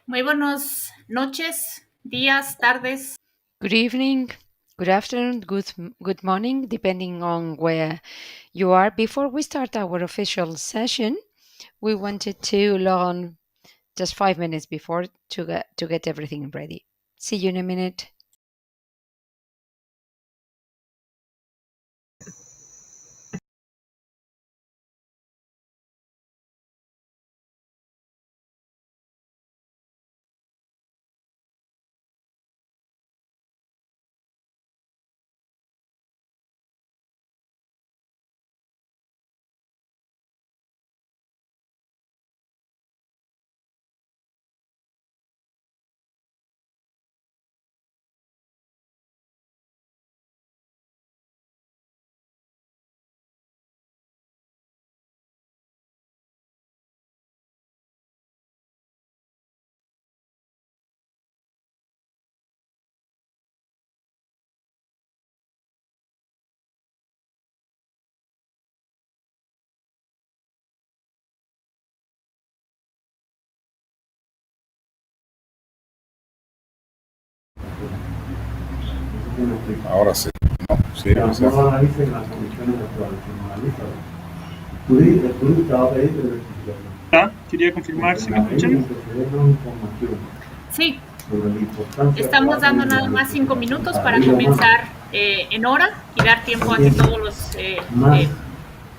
Muy buenas noches, días, tardes. Good evening, good afternoon, good morning, depending on where you are. Before we start our official session, we wanted to log on just 5 minutes before to get everything ready. See you in a minute. Ahora sí, ¿no? Sí, No, sí. no analicen las condiciones actuales, sino analízalo. El turista va a pedir que Quería confirmar si me ahí escuchan. se dé una información Sí, sobre la importancia de estamos la dando nada más 5 minutos para comenzar en hora y dar tiempo a que todos los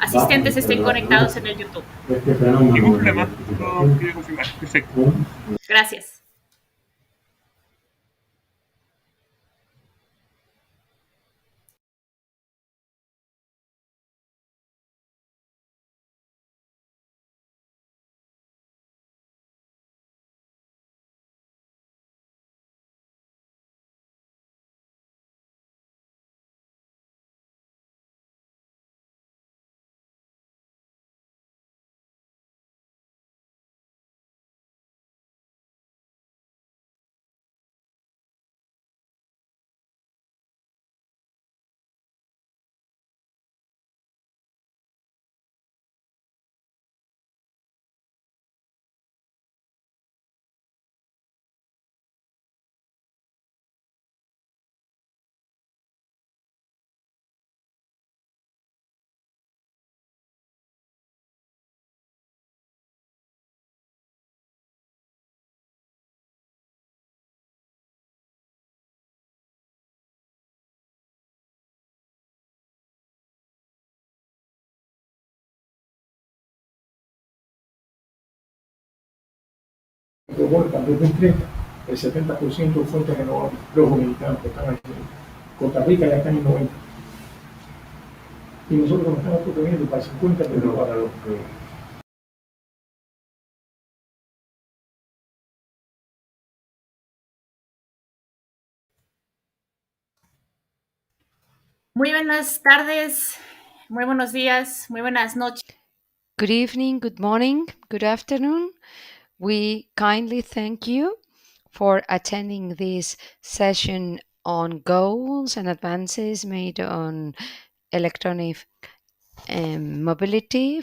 asistentes estén conectados en el YouTube. este fenómeno. Ningún de problema. electrificación Lo quería confirmar. Perfecto. con Gracias. Para el 2030, el 70% de fuentes renovables, los dominicanos que están aquí. Costa Rica ya está en el 90%. Y nosotros nos estamos proponiendo para el 50%, pero para los que Muy buenas tardes, muy buenos días, muy buenas noches. Good evening, good morning, good afternoon. We kindly thank you for attending this session on goals and advances made on electronic mobility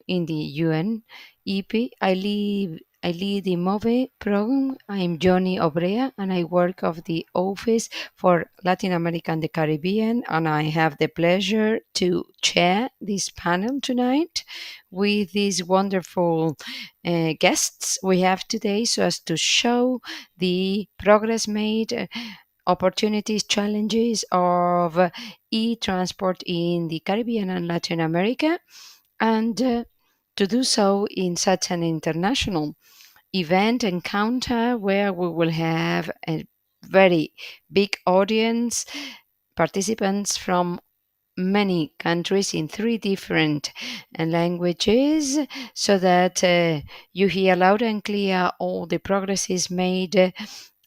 in the UN EP. I lead the MOVE program. I'm Johnny Obrea and I work of the Office for Latin America and the Caribbean, and I have the pleasure to chair this panel tonight with these wonderful guests we have today, so as to show the progress made, opportunities, challenges of e-transport in the Caribbean and Latin America, and to do so in such an international event encounter where we will have a very big audience, participants from many countries in three different languages, so that you hear loud and clear all the progresses made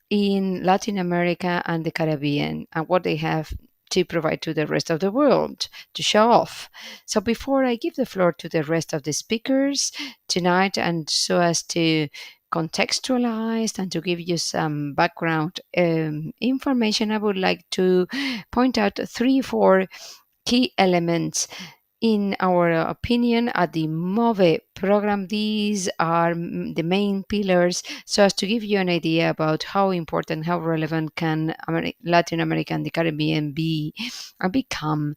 in Latin America and the Caribbean and what they have to provide to the rest of the world to show off. So before I give the floor to the rest of the speakers tonight, and so as to contextualize and to give you some background information, I would like to point out three, four key elements. In our opinion, at the MOVE program, these are the main pillars, so as to give you an idea about how important, how relevant can Latin America and the Caribbean be and become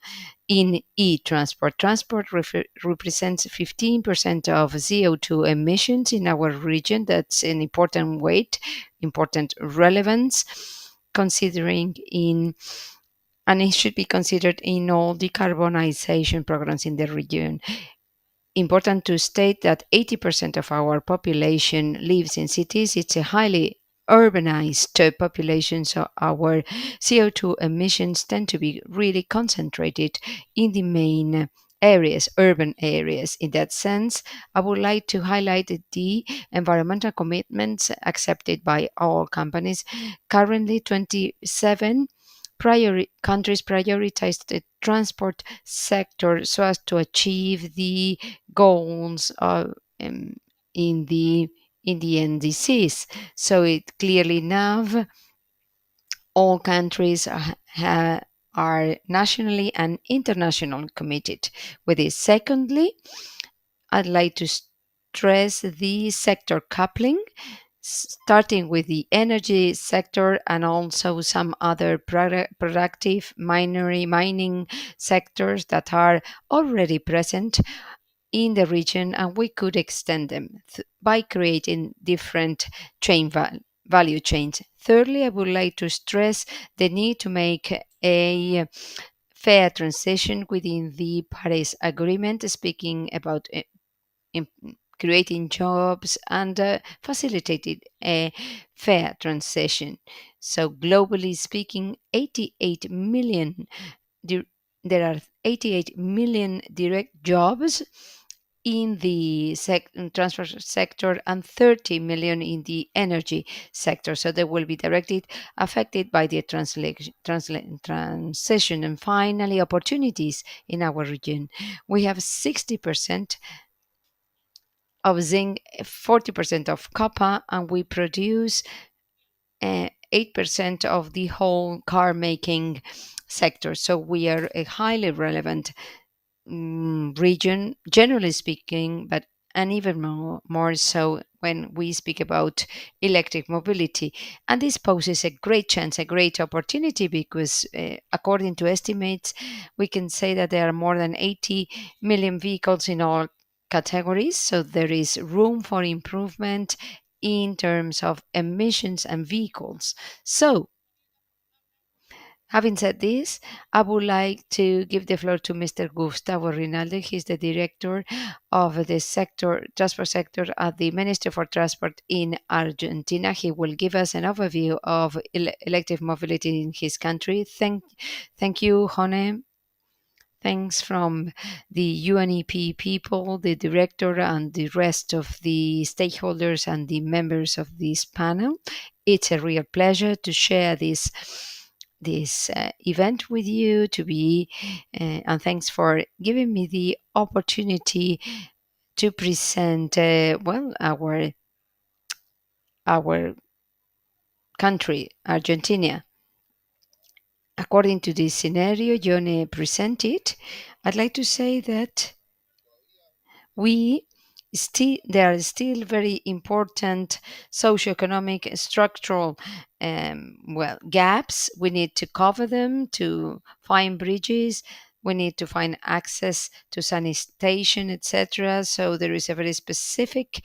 in e-transport. Transport represents 15% of CO2 emissions in our region. That's an important weight, important relevance, considering in and it should be considered in all decarbonization programs in the region. Important to state that 80% of our population lives in cities. It's a highly urbanized population, so our CO2 emissions tend to be really concentrated in the main areas, urban areas. In that sense, I would like to highlight the environmental commitments accepted by all companies. Currently, 27 countries prioritize the transport sector so as to achieve the goals in the NDCs. So it clearly now all countries are nationally and internationally committed with this. Secondly, I'd like to stress the sector coupling, starting with the energy sector and also some other productive mining sectors that are already present in the region, and we could extend them by creating different value chains. Thirdly, I would like to stress the need to make a fair transition within the Paris Agreement, speaking about in creating jobs and facilitating a fair transition. So, globally speaking, 88 million there are 88 million direct jobs in the transport sector and 30 million in the energy sector. So they will be directly affected by the transition. And finally, opportunities in our region. We have 60% of zinc, 40% of copper, and we produce 8% of the whole car making sector. So we are a highly relevant region, generally speaking, but and even more so when we speak about electric mobility. And this poses a great chance, a great opportunity, because according to estimates, we can say that there are more than 80 million vehicles in all categories. So there is room for improvement in terms of emissions and vehicles. So having said this, I would like to give the floor to Mr. Gustavo Rinaldi. He's the director of the transport sector at the Ministry for Transport in Argentina. He will give us an overview of electric mobility in his country. Thank you, Jone. Thanks from the UNEP people, the director, and the rest of the stakeholders and the members of this panel. It's a real pleasure to share this event with you and thanks for giving me the opportunity to present our country, Argentina. According to this scenario Jone presented, I'd like to say that there are still very important socioeconomic structural gaps. We need to cover them, to find bridges. We need to find access to sanitation, etc. So there is a very specific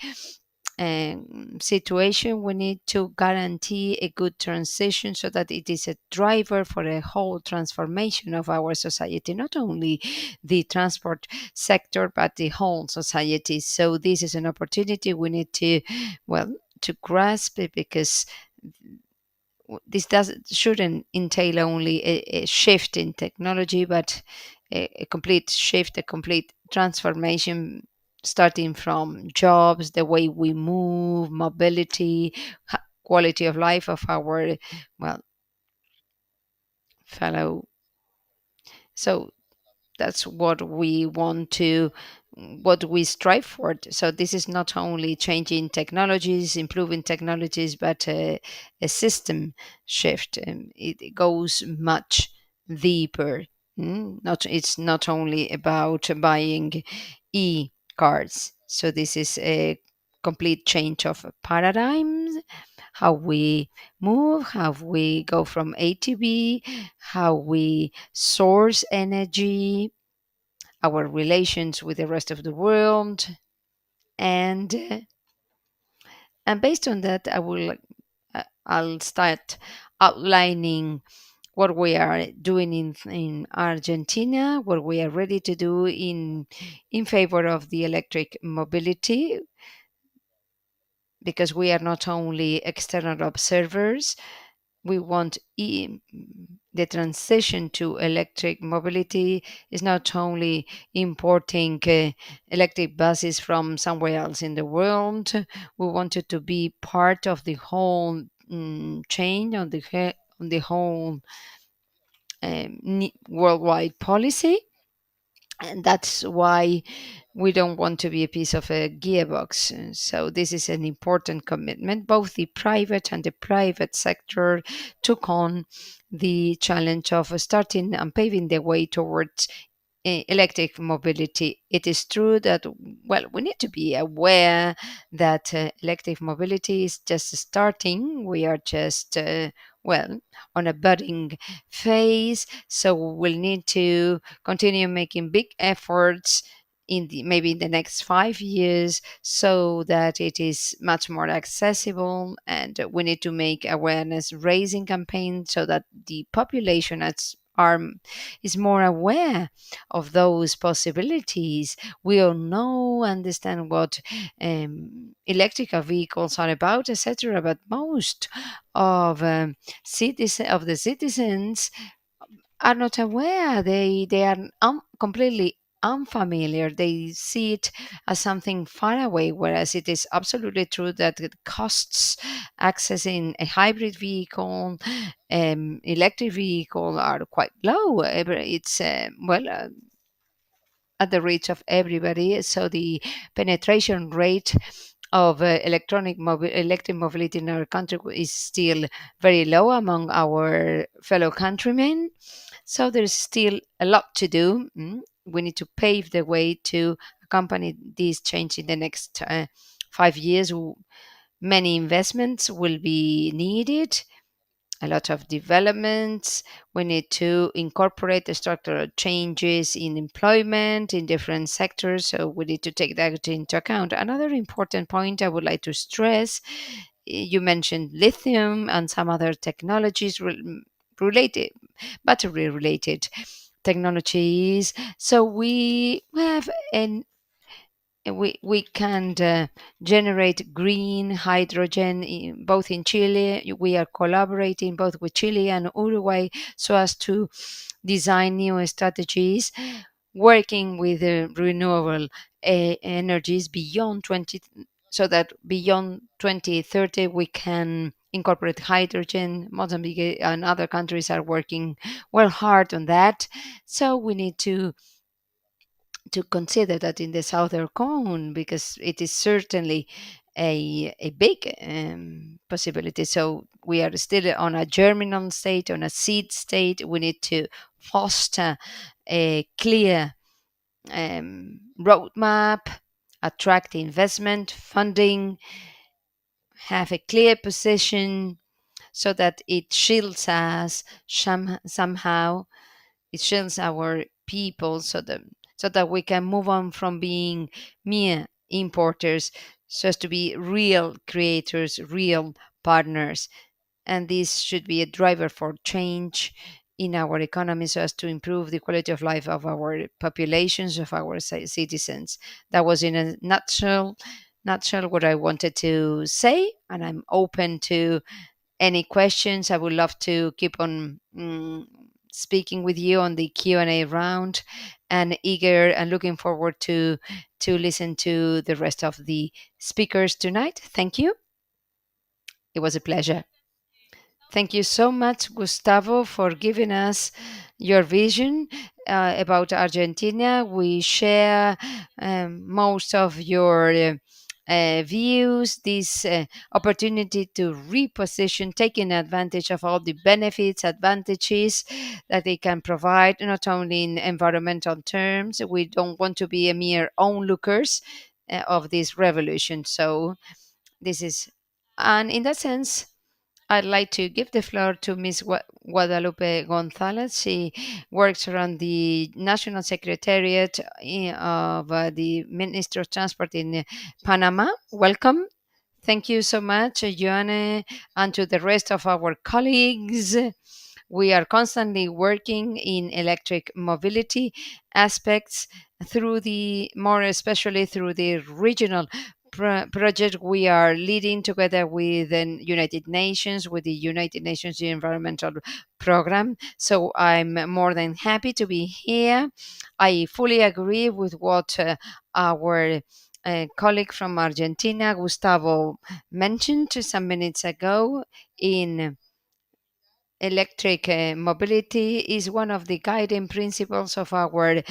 situation. We need to guarantee a good transition so that it is a driver for a whole transformation of our society, not only the transport sector, but the whole society. So this is an opportunity we need to to grasp it, because this shouldn't entail only a shift in technology, but a complete shift, a complete transformation, starting from jobs, the way we move, mobility, quality of life of our, well, fellow. So that's what we want to, what we strive for. So this is not only changing technologies, improving technologies, but a system shift. It goes much deeper. Not, it's not only about buying e-cards. So this is a complete change of paradigms, how we move, how we go from A to B, how we source energy, our relations with the rest of the world, and and based on that, I'll start outlining what we are doing in Argentina, what we are ready to do in favor of the electric mobility, because we are not only external observers. We want the transition to electric mobility is not only importing electric buses from somewhere else in the world. We want it to be part of the whole change on the whole worldwide policy. And that's why we don't want to be a piece of a gearbox. So this is an important commitment. Both the private and the private sector took on the challenge of starting and paving the way towards electric mobility. It is true that, well, we need to be aware that electric mobility is just starting. We are just, well, on a budding phase. So we'll need to continue making big efforts in the, maybe in the next 5 years, so that it is much more accessible. And we need to make awareness raising campaigns so that the population is more aware of those possibilities. We all know, understand what electrical vehicles are about, etc. But most of of the citizens are not aware. They are completely unfamiliar. They see it as something far away, whereas it is absolutely true that it costs accessing a hybrid vehicle, electric vehicle are quite low. It's well. At the reach of everybody, so the penetration rate of electric mobility in our country is still very low among our fellow countrymen. So there's still a lot to do. We need to pave the way to accompany this change in the next 5 years. Many investments will be needed, a lot of developments. We need to incorporate the structural changes in employment in different sectors. So we need to take that into account. Another important point I would like to stress, you mentioned lithium and some other technologies related, battery related technologies. So we have an we can generate green hydrogen both in Chile. We are collaborating both with Chile and Uruguay so as to design new strategies, working with renewable energies beyond 20, so that beyond 2030 we can incorporate hydrogen. Mozambique and other countries are working well hard on that. So we need to consider that in the southern cone, because it is certainly a big possibility. So we are still on a germinal state, on a seed state. We need to foster a clear roadmap, attract investment, funding, have a clear position so that it shields us somehow. It shields our people so that we can move on from being mere importers, so as to be real creators, real partners. And this should be a driver for change in our economy, so as to improve the quality of life of our populations, of our citizens. That was in a nutshell nutshell what I wanted to say, and I'm open to any questions. I would love to keep on speaking with you on the Q&A round, and eager and looking forward to listen to the rest of the speakers tonight. Thank you. It was a pleasure. Thank you so much, Gustavo, for giving us your vision about Argentina. We share most of your views, this opportunity to reposition, taking advantage of all the benefits, advantages that they can provide, not only in environmental terms. We don't want to be a mere onlookers of this revolution. So this is, and in that sense, I'd like to give the floor to Ms. Guadalupe Gonzalez. She works around the National Secretariat of the Minister of Transport in Panama. Welcome. Thank you so much, Joanne, and to the rest of our colleagues. We are constantly working in electric mobility aspects through the, more especially through the regional project we are leading together with the United Nations, with the United Nations Environmental Program. So I'm more than happy to be here. I fully agree with what our colleague from Argentina, Gustavo, mentioned some minutes ago. In electric mobility is one of the guiding principles of our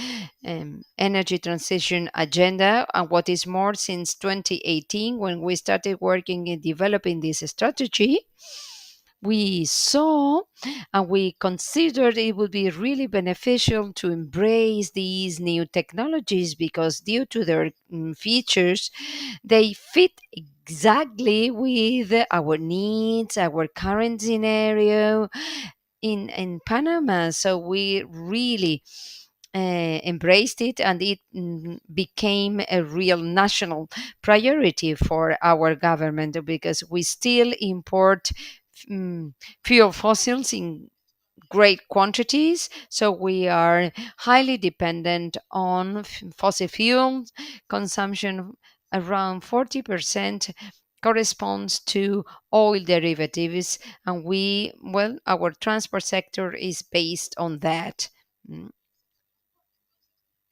energy transition agenda. And what is more, since 2018, when we started working in developing this strategy, we saw and we considered it would be really beneficial to embrace these new technologies because, due to their features, they fit exactly with our needs, our current scenario in Panama. So we really embraced it, and it became a real national priority for our government, because we still import fuel fossils in great quantities. So we are highly dependent on fossil fuel consumption. Around 40% corresponds to oil derivatives, and our transport sector is based on that.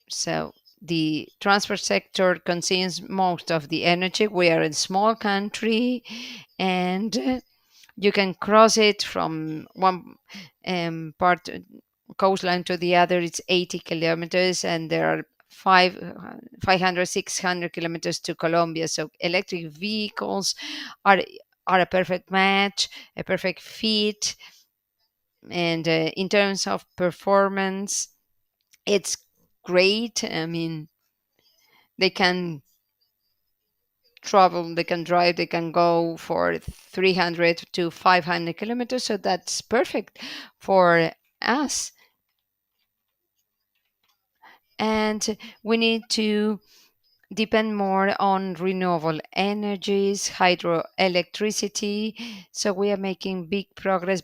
So the transport sector consumes most of the energy. We are a small country, and you can cross it from one part coastline to the other. It's 80 kilometers, and there are 500, 600 kilometers to Colombia. So electric vehicles are a perfect match, a perfect fit. And in terms of performance, it's great. I mean, they can travel, they can drive, they can go for 300 to 500 kilometers. So that's perfect for us. And we need to depend more on renewable energies, hydroelectricity. So we are making big progress,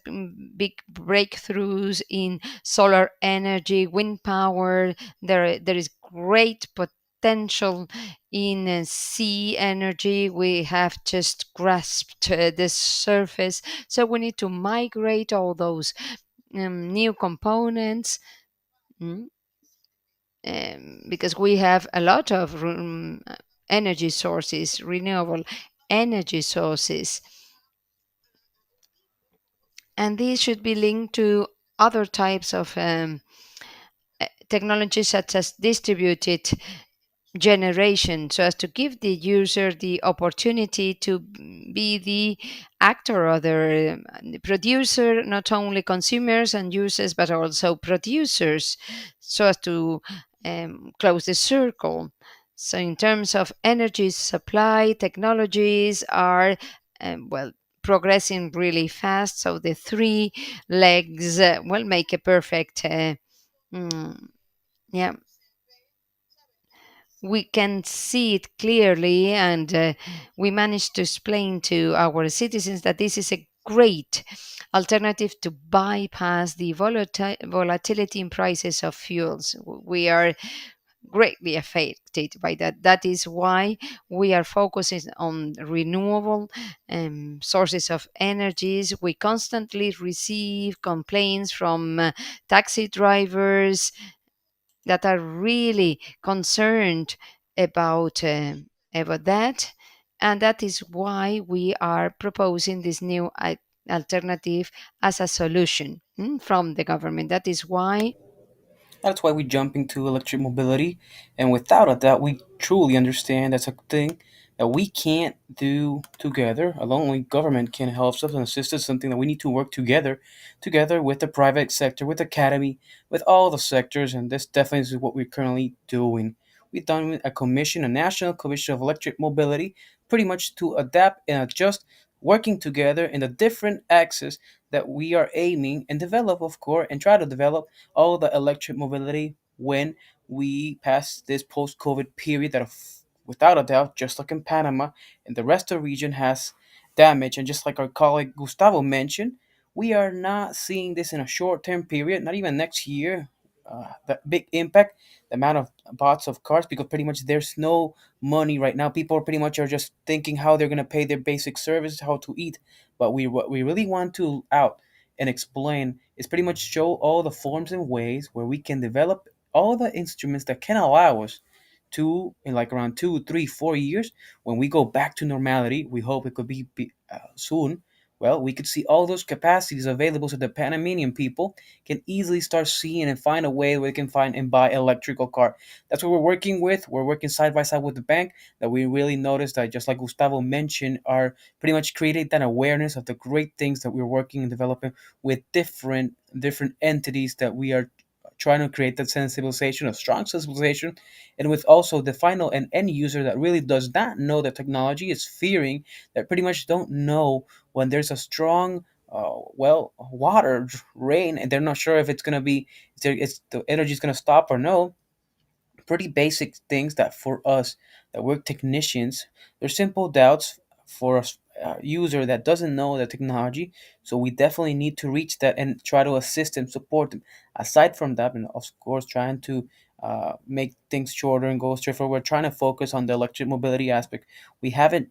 big breakthroughs in solar energy, wind power. There is great potential in sea energy. We have just grasped the surface. So we need to migrate all those new components. Because we have a lot of energy sources, renewable energy sources. And these should be linked to other types of technologies, such as distributed generation, so as to give the user the opportunity to be the actor or the producer, not only consumers and users, but also producers, so as to close the circle. So in terms of energy supply, technologies are progressing really fast. So the three legs will make a perfect yeah, we can see it clearly, and we managed to explain to our citizens that this is a great alternative to bypass the volatility in prices of fuels. We are greatly affected by that. That is why we are focusing on renewable sources of energies. We constantly receive complaints from taxi drivers that are really concerned about about that, and that is why we are proposing this new alternative as a solution from the government. That is why That's why we jump into electric mobility, and without a doubt, we truly understand that's a thing that we can't do together alone. Only government can help us and assist us. Something that we need to work together with the private sector, with academy, with all the sectors, and this definitely is what we're currently doing. We've done a commission, a national commission of electric mobility, pretty much to adapt and adjust, working together in the different axes that we are aiming and develop, of course, and try to develop all the electric mobility when we pass this post-COVID period that, without a doubt, just like in Panama and the rest of the region, has damage. And just like our colleague Gustavo mentioned, we are not seeing this in a short-term period, not even next year. The big impact, the amount of bots of cars, because pretty much there's no money right now. People pretty much are just thinking how they're gonna pay their basic service, how to eat. But what we really want to out and explain is pretty much show all the forms and ways where we can develop all the instruments that can allow us to, in like around 2, 3, 4 years, when we go back to normality, we hope it could be soon. Well, we could see all those capacities available so the Panamanian people can easily start seeing and find a way where they can find and buy electrical car. That's what we're working with. We're working side by side with the bank that we really noticed that, just like Gustavo mentioned, are pretty much creating that awareness of the great things that we're working and developing with different entities that we are trying to create that sensibilization, a strong sensibilization, and with also the final and end user that really does not know the technology is fearing, that pretty much don't know when there's a strong water rain, and they're not sure if it's going to be, if it's the energy is going to stop or no. Pretty basic things that for us that we're technicians, they're simple doubts for a user that doesn't know the technology. So we definitely need to reach that and try to assist and support them. Aside from that, and of course trying to make things shorter and go straight forward, we're trying to focus on the electric mobility aspect. We haven't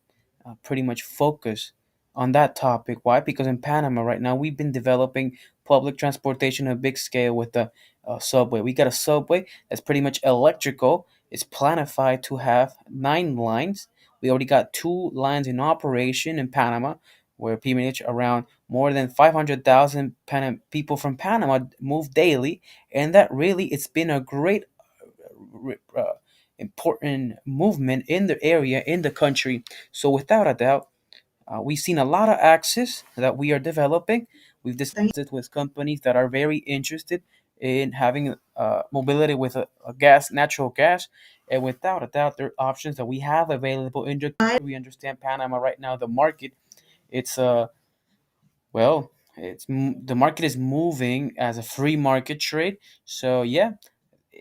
pretty much focused on that topic. Why? Because in Panama right now we've been developing public transportation on a big scale with the subway. We got a subway that's pretty much electrical. It's planified to have 9 lines. We already got 2 lines in operation in Panama, where pretty much around more than 500,000 people from Panama move daily, and that really it's been a great, uh, important movement in the area, in the country. So without a doubt, we've seen a lot of access that we are developing. We've discussed it with companies that are very interested in having mobility with a natural gas. And without a doubt, there are options that we have available in the country. We understand Panama right now, the market, it's well, the market is moving as a free market trade. So yeah,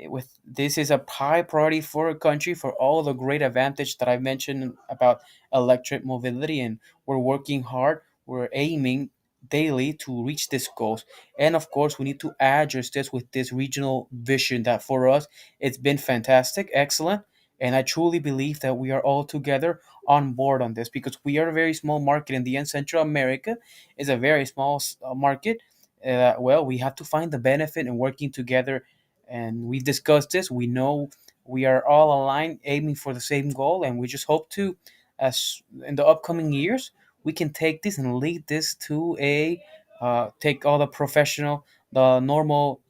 with this is a high priority for a country for all the great advantage that I mentioned about electric mobility, and we're working hard. We're aiming daily to reach these goals, and of course, we need to address this with this regional vision that for us it's been fantastic, excellent, and I truly believe that we are all together on board on this because we are a very small market in the end. Central America is a very small market. Well, we have to find the benefit in working together, and we've discussed this. We know we are all aligned, aiming for the same goal, and we just hope to, as in the upcoming years, we can take this and lead this to a take all the professional, the normal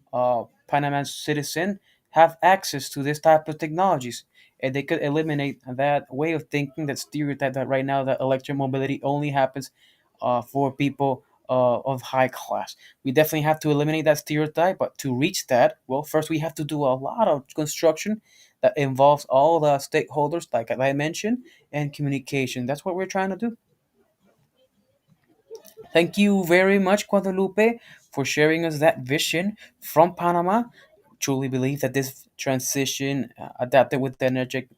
Panamanian citizen have access to this type of technologies, and they could eliminate that way of thinking, that stereotype that right now that electric mobility only happens for people of high class. We definitely have to eliminate that stereotype, but to reach that, well, first we have to do a lot of construction that involves all the stakeholders, like I mentioned, and communication. That's what we're trying to do. Thank you very much, Guadalupe, for sharing us that vision from Panama. Truly believe that this transition, adapted with the energetic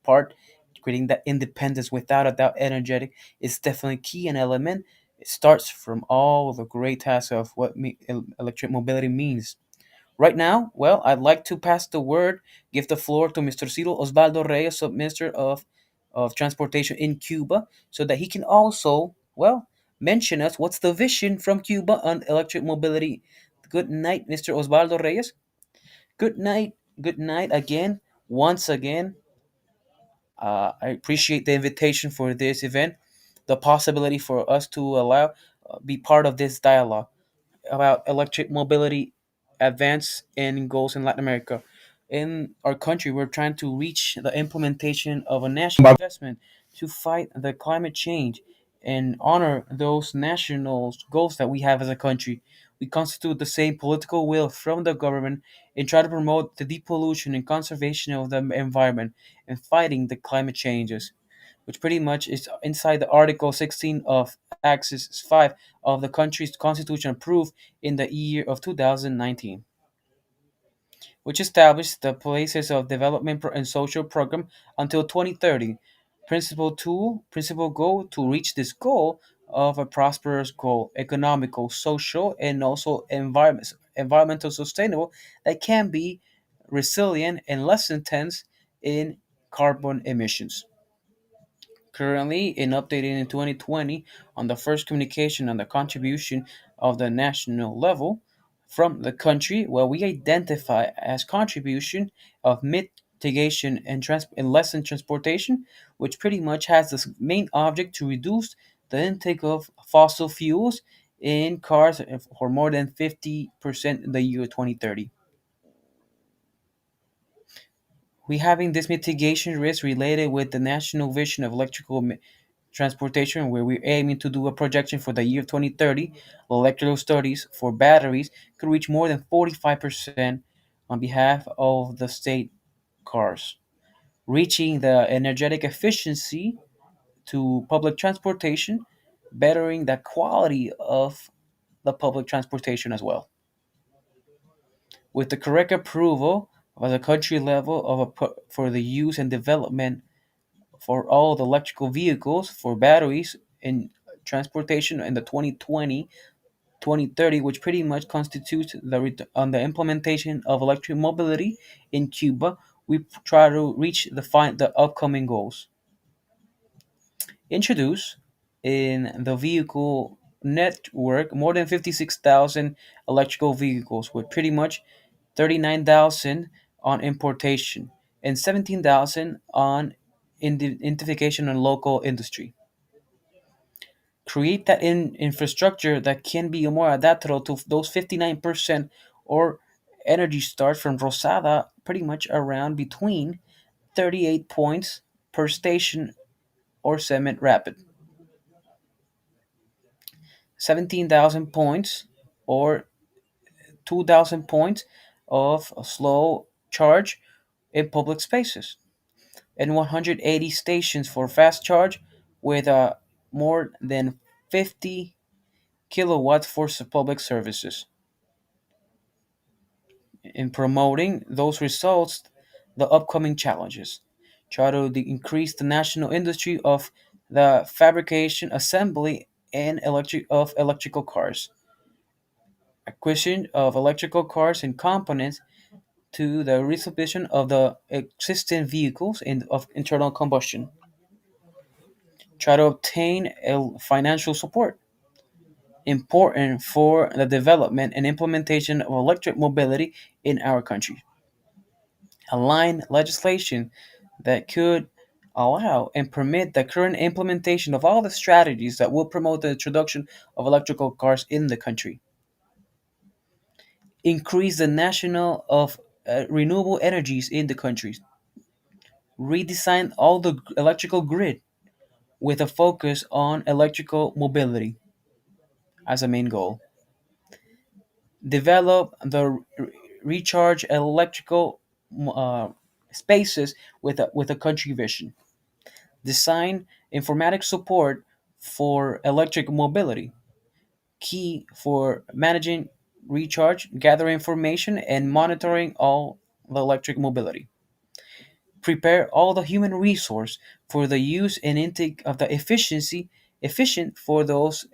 part, creating that independence without a doubt, energetic, is definitely key and element. It starts from all the great tasks of what electric mobility means. Right now, well, I'd like to pass the word, give the floor to Mr. Ciro Osvaldo Reyes, Minister of Transportation in Cuba, so that he can also, well, mention us what's the vision from Cuba on electric mobility. Good night, Mr. Osvaldo Reyes. Good night. Good night again. Once again, I appreciate the invitation for this event, the possibility for us to allow be part of this dialogue about electric mobility advance and goals in Latin America. In our country, we're trying to reach the implementation of a national investment to fight the climate change and honor those national goals that we have as a country. We constitute the same political will from the government and try to promote the depollution and conservation of the environment and fighting the climate changes, which pretty much is inside the Article 16 of Axis 5 of the country's constitution approved in the year of 2019, which established the places of development and social program until 2030. Principal goal to reach this goal of a prosperous goal, economical, social, and also environmental sustainable that can be resilient and less intense in carbon emissions. Currently, in updating in 2020 on the first communication on the contribution of the national level from the country, where we identify as contribution of mitigation and lessen transportation, which pretty much has this main object to reduce the intake of fossil fuels in cars for more than 50% in the year 2030. We having this mitigation risk related with the national vision of electrical transportation, where we're aiming to do a projection for the year 2030. Electrical studies for batteries could reach more than 45% on behalf of the state cars, reaching the energetic efficiency to public transportation, bettering the quality of the public transportation as well. With the correct approval at the country level for the use and development for all the electrical vehicles for batteries in transportation in the 2020-2030, which pretty much constitutes on the implementation of electric mobility in Cuba. We try to reach the upcoming goals. Introduce in the vehicle network more than 56,000 electrical vehicles, with pretty much 39,000 on importation and 17,000 on identification and local industry. Create that infrastructure that can be more adaptable to those 59%, or energy start from Rosada pretty much around between 38 points per station or cement rapid, 17,000 points or 2,000 points of slow charge in public spaces, and 180 stations for fast charge with more than 50 kilowatts for public services. In promoting those results, the upcoming challenges try to increase the national industry of the fabrication, assembly, and electrical cars, acquisition of electrical cars and components to the resubmission of the existing vehicles of internal combustion. Try to obtain financial support, important for the development and implementation of electric mobility in our country. Align legislation that could allow and permit the current implementation of all the strategies that will promote the introduction of electrical cars in the country. Increase the national of renewable energies in the country. Redesign all the electrical grid with a focus on electrical mobility as a main goal. Develop the recharge electrical uh, spaces with a country vision. Design informatics support for electric mobility, key for managing recharge, gathering information, and monitoring all the electric mobility. Prepare all the human resource for the use and intake of the efficient for those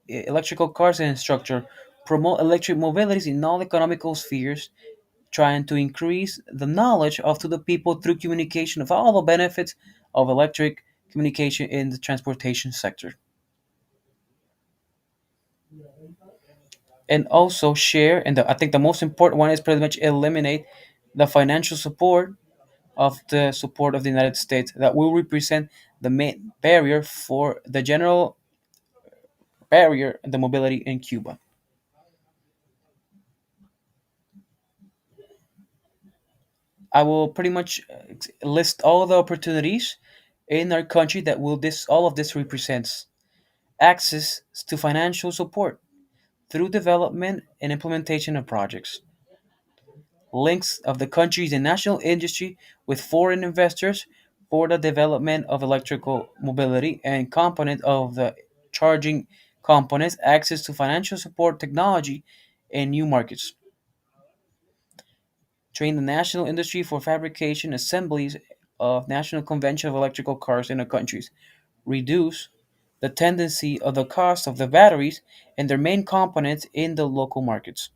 electrical cars and structure promote electric mobilities in all economical spheres, trying to increase the knowledge of to the people through communication of all the benefits of electric communication in the transportation sector. And also share, and I think the most important one is pretty much eliminate the financial support of the United States that will represent the main barrier for the general barrier in the mobility in Cuba. I will pretty much list all the opportunities in our country that will this all of this represents access to financial support through development and implementation of projects, links of the country's national industry with foreign investors for the development of electrical mobility and component of the charging components, access to financial support technology and new markets, train the national industry for fabrication assemblies of national convention of electrical cars in the countries, reduce the tendency of the cost of the batteries and their main components in the local markets,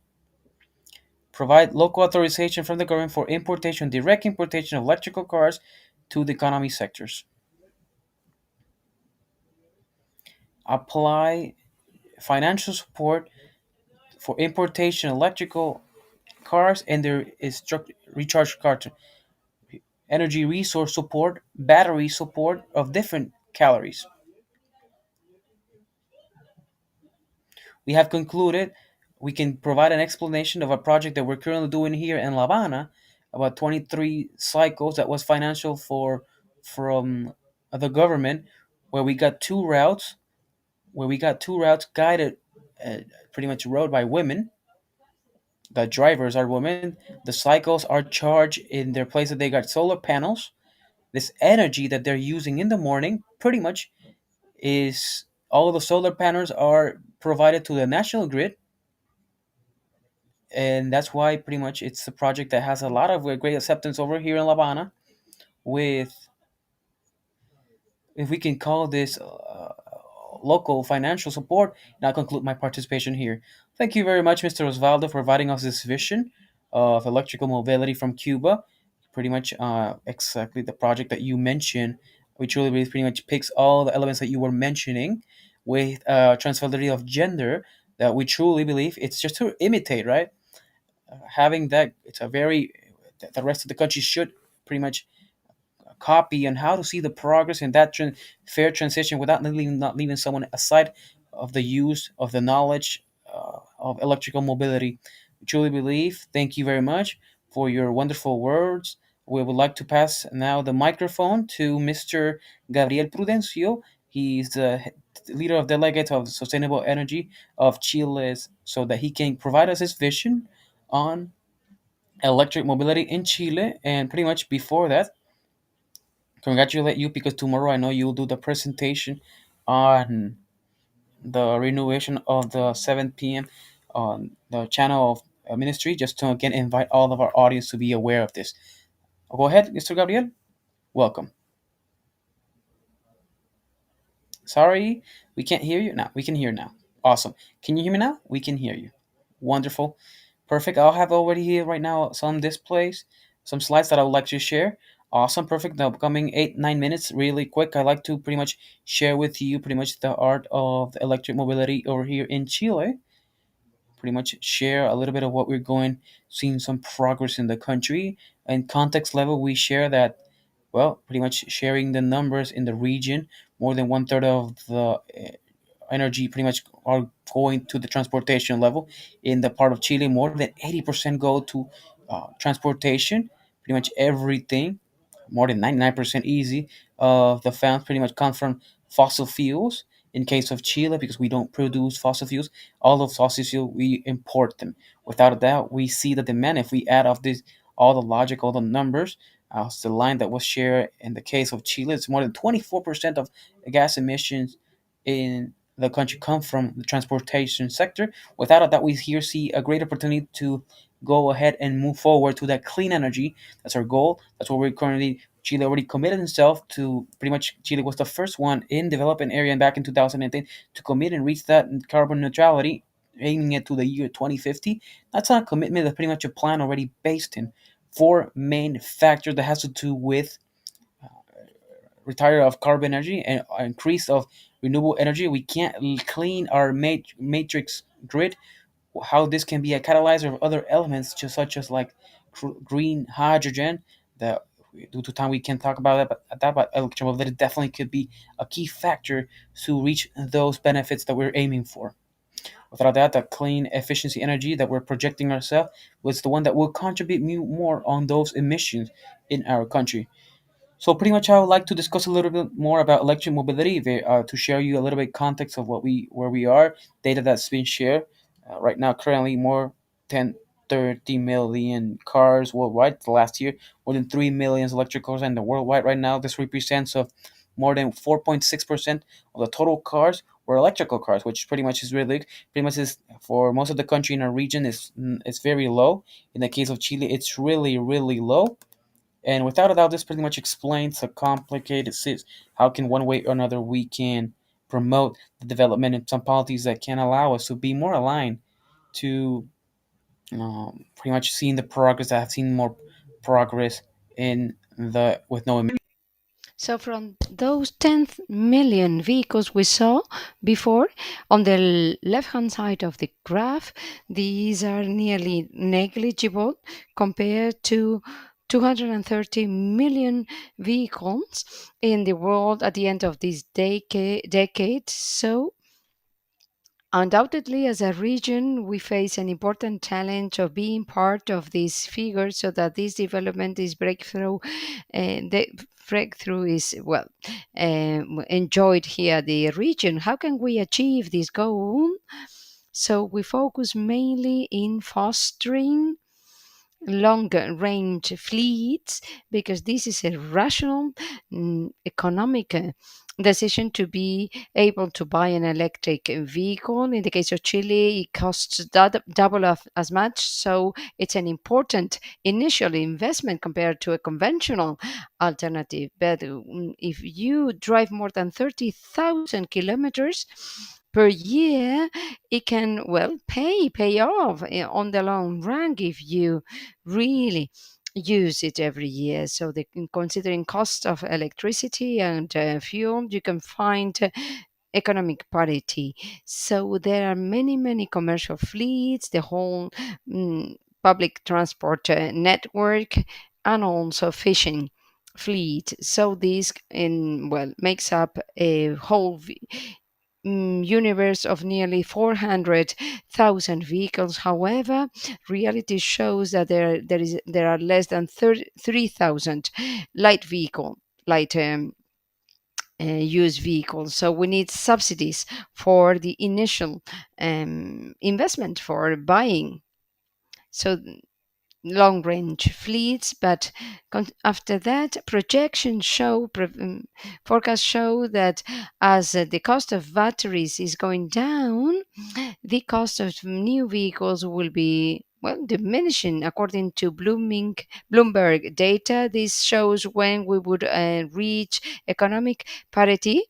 provide local authorization from the government for importation, direct importation of electrical cars to the economy sectors, apply financial support for importation electrical cars and their recharge cards, energy resource support, battery support of different calories. We have concluded we can provide an explanation of a project that we're currently doing here in La Habana, about 23 cycles that was financial for from the government, where we got two routes guided, uh, pretty much rode by women. The drivers are women. The cycles are charged in their place that they got solar panels. This energy that they're using in the morning, pretty much, is all the solar panels are provided to the national grid, and that's why pretty much it's a project that has a lot of great acceptance over here in La Habana. With, if we can call this local financial support, and I'll conclude my participation here. Thank you very much, Mr. Osvaldo, for providing us this vision of electrical mobility from Cuba. Pretty much exactly the project that you mentioned, which really pretty much picks all the elements that you were mentioning with transferability of gender, that we truly believe it's just to imitate, right? Having that, it's a very, the rest of the country should pretty much copy on how to see the progress in that fair transition without not leaving someone aside of the use of the knowledge of electrical mobility. We truly believe. Thank you very much for your wonderful words. We would like to pass now the microphone to Mr. Gabriel Prudencio. He's the leader of delegates of sustainable energy of Chile, so that he can provide us his vision on electric mobility in Chile. And pretty much before that, congratulate you because tomorrow I know you'll do the presentation on the renovation of the 7 p.m. on the channel of ministry. Just to again invite all of our audience to be aware of this. Go ahead, Mr. Gabriel. Welcome. Sorry, we can't hear you now. We can hear now. Awesome. Can you hear me now? We can hear you. Wonderful. Perfect. I'll have already here right now some displays, some slides that I would like to share. Awesome. Perfect. The upcoming 8, 9 minutes, really quick. I like to pretty much share with you pretty much the art of the electric mobility over here in Chile. Pretty much share a little bit of what we're going, seeing some progress in the country. And context level, we share that, well, pretty much sharing the numbers in the region. More than one third of the energy pretty much are going to the transportation level. In the part of Chile, more than 80% go to transportation. Pretty much everything, more than 99% easy of the funds pretty much come from fossil fuels. In case of Chile, because we don't produce fossil fuels, all of fossil fuel we import them. Without a doubt, we see the demand. If we add up this, all the logic, all the numbers, the line that was shared in the case of Chile, it's more than 24% of gas emissions in the country come from the transportation sector. Without a doubt, we here see a great opportunity to go ahead and move forward to that clean energy. That's our goal. That's what we're currently. Chile already committed itself to. Pretty much, Chile was the first one in developing area and back in 2010 to commit and reach that carbon neutrality aiming it to the year 2050. That's not a commitment. That's pretty much a plan already based in four main factors that has to do with retire of carbon energy and increase of renewable energy. We can't clean our matrix grid. How this can be a catalyzer of other elements, just such as like green hydrogen. That due to time we can talk about that, but electromobility definitely could be a key factor to reach those benefits that we're aiming for. Without that, the clean efficiency energy that we're projecting ourselves was the one that will contribute more on those emissions in our country. So pretty much, I would like to discuss a little bit more about electric mobility to share you a little bit context of where we are, data that's been shared right now. Currently, more than 30 million cars worldwide. The last year, more than 3 million electric cars in the worldwide. Right now, this represents of more than 4.6% of the total cars were electrical cars, which pretty much is really pretty much is for most of the country in our region is it's very low. In the case of Chile, it's really low, and without a doubt, this pretty much explains the complicated how can one way or another we can promote the development in some policies that can allow us to be more aligned to pretty much seeing the progress. I've seen more progress in the with no emissions. So, from those 10 million vehicles we saw before, on the left hand side of the graph, these are nearly negligible compared to 230 million vehicles in the world at the end of this decade. So, undoubtedly, as a region, we face an important challenge of being part of this figure so that this development is breakthrough. The breakthrough is, well, enjoyed here, the region. How can we achieve this goal? So we focus mainly in fostering longer range fleets because this is a rational, economic decision to be able to buy an electric vehicle. In the case of Chile, it costs double of as much, so it's an important initial investment compared to a conventional alternative. But if you drive more than 30,000 kilometers per year, it can, well, pay off on the long run if you really use it every year. So, considering cost of electricity and fuel, you can find economic parity. So, there are many commercial fleets, the whole public transport network, and also fishing fleet. So this makes up a whole universe of nearly 400,000 vehicles. However, reality shows that there are less than 3,000 light used vehicles. So we need subsidies for the initial investment for buying. So long range fleets, but after that, forecasts show that as the cost of batteries is going down, the cost of new vehicles will be, well, diminishing. According to Bloomberg data, this shows when we would reach economic parity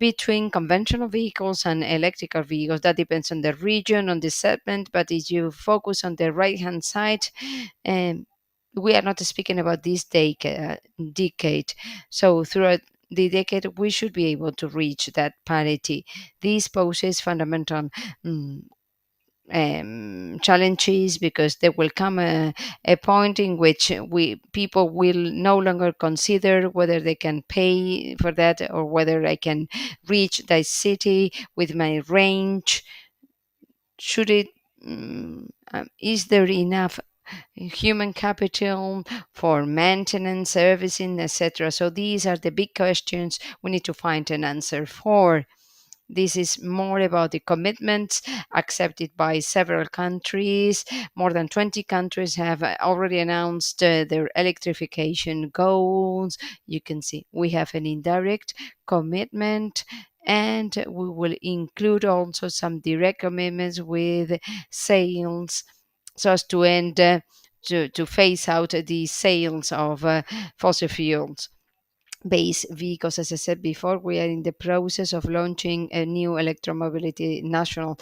between conventional vehicles and electrical vehicles. That depends on the region, on the segment, but if you focus on the right hand side, um, we are not speaking about this decade. So throughout the decade, we should be able to reach that parity. This poses fundamental challenges because there will come a point in which people will no longer consider whether they can pay for that or whether I can reach that city with my range. Should it is there enough human capital for maintenance, servicing, etc.? So these are the big questions we need to find an answer for. This is more about the commitments accepted by several countries. More than 20 countries have already announced their electrification goals. You can see we have an indirect commitment, and we will include also some direct commitments with sales so as to end to phase out the sales of fossil fuels. based vehicles. As I said before, we are in the process of launching a new electromobility national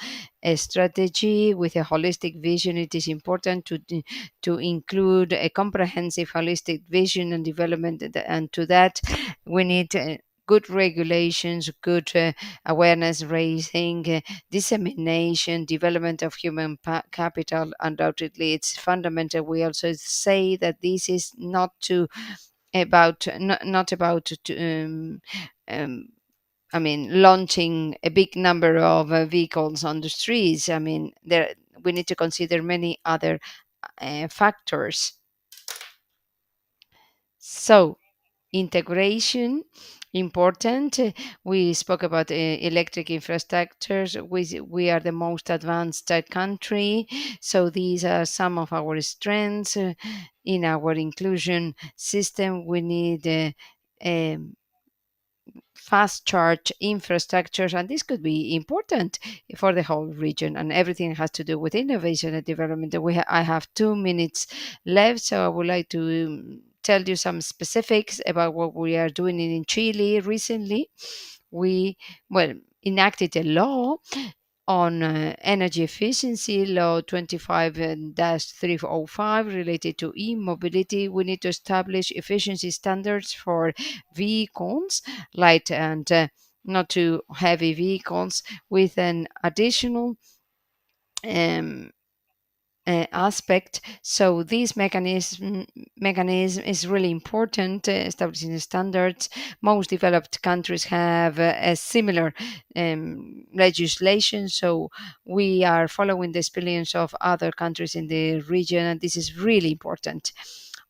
strategy with a holistic vision. It is important to include a comprehensive holistic vision and development, and to that we need good regulations, good awareness raising, dissemination, development of human capital. Undoubtedly, it's fundamental. We also say that this is not about um, I mean, launching a big number of vehicles on the streets. I mean, there we need to consider many other factors. So, integration important. We spoke about electric infrastructures. We are the most advanced country, so these are some of our strengths in our inclusion system. We need um, fast charge infrastructure, and this could be important for the whole region. And everything has to do with innovation and development. I have 2 minutes left, so I would like to tell you some specifics about what we are doing in Chile recently. We well enacted a law on energy efficiency, law 25-305, related to e-mobility. We need to establish efficiency standards for vehicles, light and not too heavy vehicles, with an additional um, aspect. So this mechanism is really important, establishing standards. Most developed countries have a similar legislation, so we are following the experience of other countries in the region, and this is really important.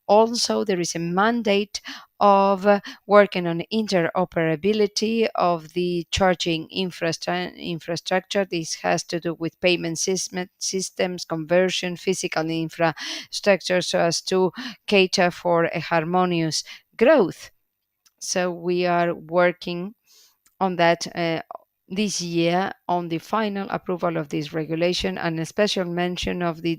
Also, there is a mandate of working on interoperability of the charging infrastructure. This has to do with payment systems, conversion, physical infrastructure, so as to cater for a harmonious growth. So we are working on that this year on the final approval of this regulation, and a special mention of the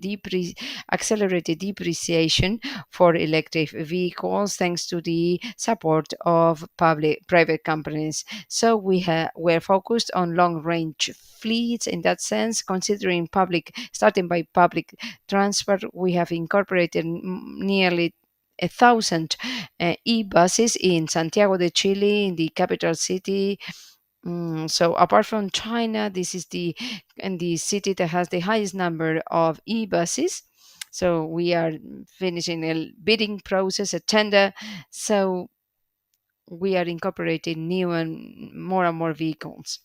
accelerated depreciation for electric vehicles, thanks to the support of private companies. So we're focused on long range fleets in that sense, considering starting by public transport. We have incorporated nearly 1,000 e-buses in Santiago de Chile, in the capital city. So apart from China, this is the city that has the highest number of e-buses. So we are finishing a bidding process, a tender. So we are incorporating new and more vehicles.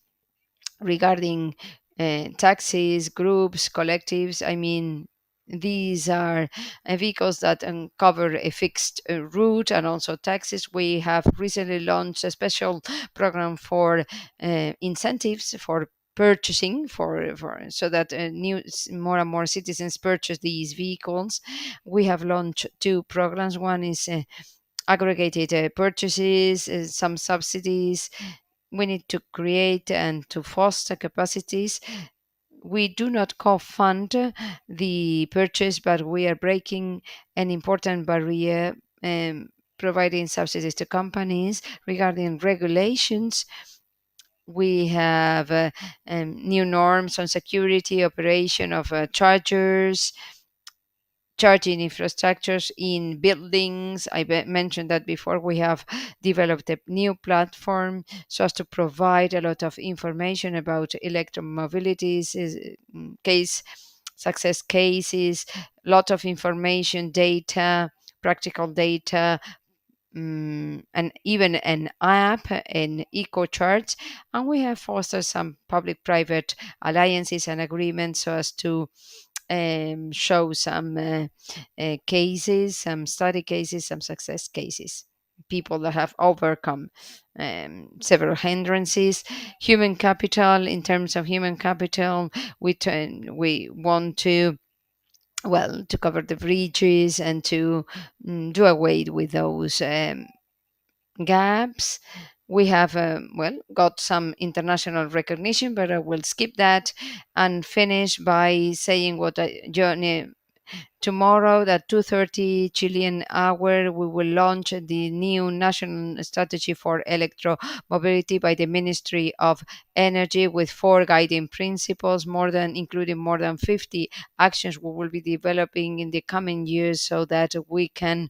Regarding taxis, groups, collectives, I mean, these are vehicles that cover a fixed route, and also taxis. We have recently launched a special program for incentives for purchasing for so that more and more citizens purchase these vehicles. We have launched two programs. One is aggregated purchases, some subsidies. We need to create and to foster capacities. We do not co-fund the purchase, but we are breaking an important barrier, providing subsidies to companies. Regarding regulations, we have new norms on security, operation of chargers, charging infrastructures in buildings. I mentioned that before. We have developed a new platform so as to provide a lot of information about electromobilities, success cases, lot of information, data, practical data, and even an app, an eco charts. And we have fostered some public-private alliances and agreements so as to show some cases, some study cases, some success cases, people that have overcome several hindrances. Human capital, in terms of human capital, we want to cover the breaches and to do away with those gaps. We have got some international recognition, but I will skip that and finish by saying what Johnny tomorrow at 2:30 Chilean hour, we will launch the new national strategy for electromobility by the Ministry of Energy with 4 guiding principles, including more than 50 actions we will be developing in the coming years so that we can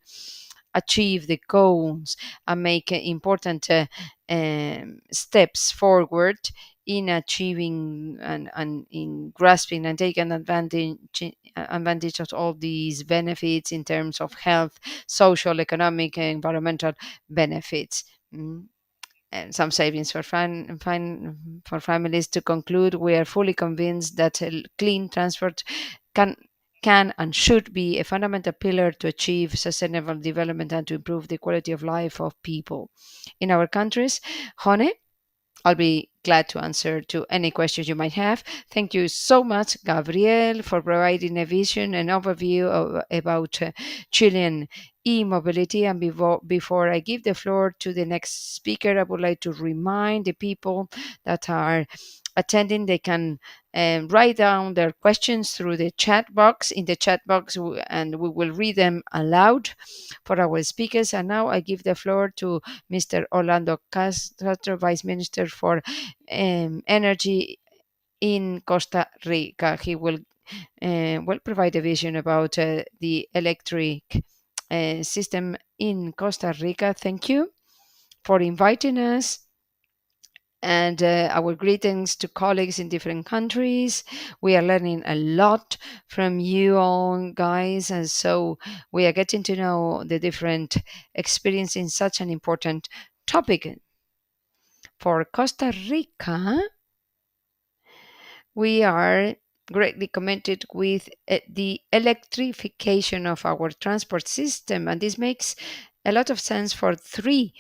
achieve the goals and make important steps forward in achieving and in grasping and taking advantage of all these benefits in terms of health, social, economic, and environmental benefits. And some savings for families. To conclude, we are fully convinced that clean transport can can and should be a fundamental pillar to achieve sustainable development and to improve the quality of life of people in our countries. Hone, I'll be glad to answer to any questions you might have. Thank you so much, Gabriel, for providing a vision and overview about Chilean e-mobility. And before I give the floor to the next speaker, I would like to remind the people that are attending they can write down their questions through the chat box in the chat box, and we will read them aloud for our speakers. And now I give the floor to Mr. Orlando Castro, Vice Minister for Energy in Costa Rica. He will provide a vision about the electric system in Costa Rica. Thank you for inviting us. And our greetings to colleagues in different countries. We are learning a lot from you all, guys, and so we are getting to know the different experience in such an important topic. For Costa Rica, we are greatly committed with the electrification of our transport system, and this makes a lot of sense for 3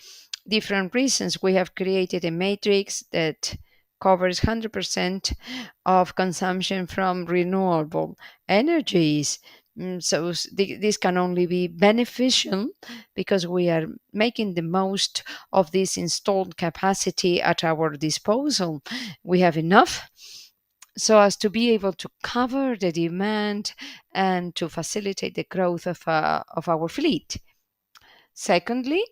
different reasons. We have created a matrix that covers 100% of consumption from renewable energies. So this can only be beneficial because we are making the most of this installed capacity at our disposal. We have enough so as to be able to cover the demand and to facilitate the growth of our fleet. Secondly,